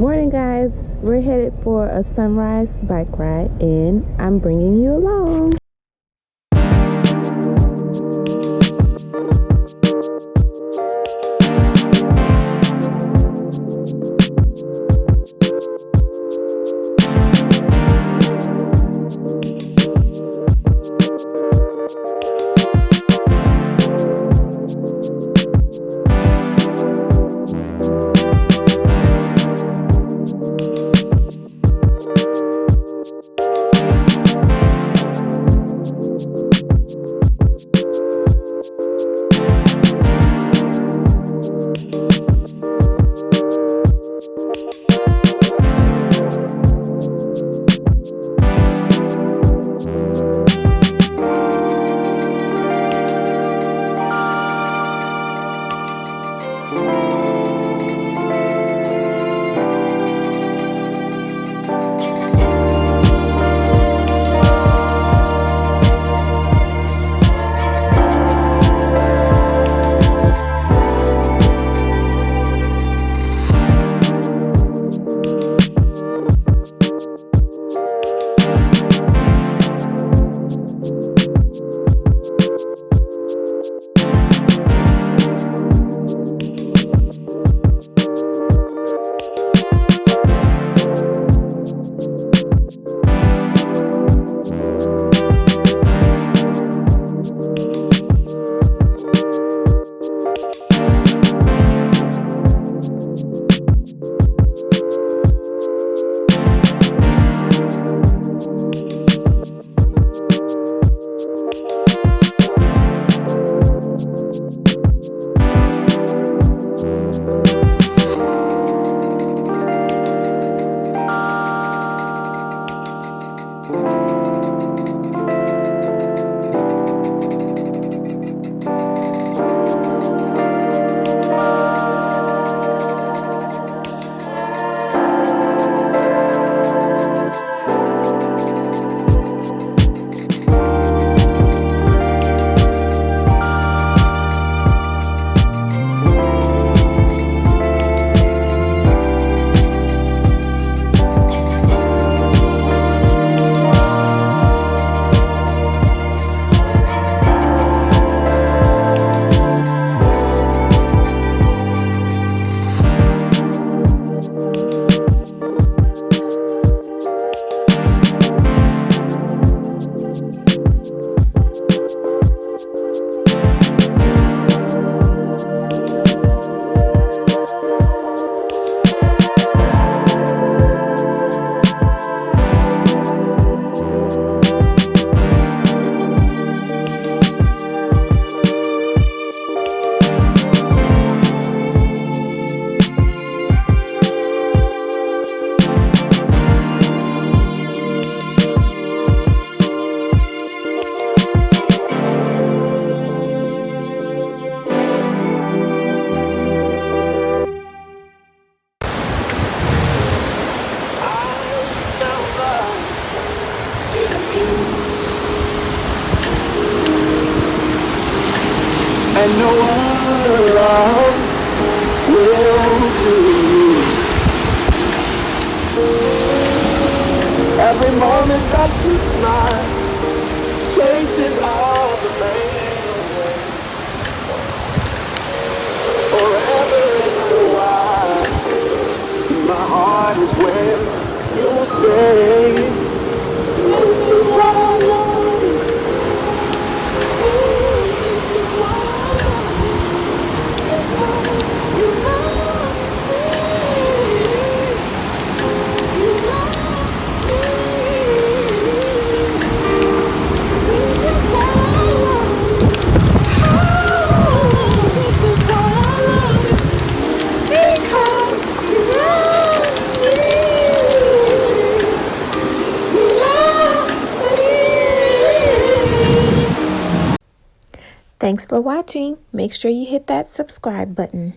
Morning, guys. We're headed for a sunrise bike ride, and I'm bringing you along. And no other love will do. Every moment that you smile, traces of the pain away. Forever and a while, my heart is where you'll stay. This is why I love you. This is why I love you. Because you love me. You love me. This is why I love you. Oh, this is why I love you. Because you love me. You love me. Thanks for watching. Make sure you hit that subscribe button.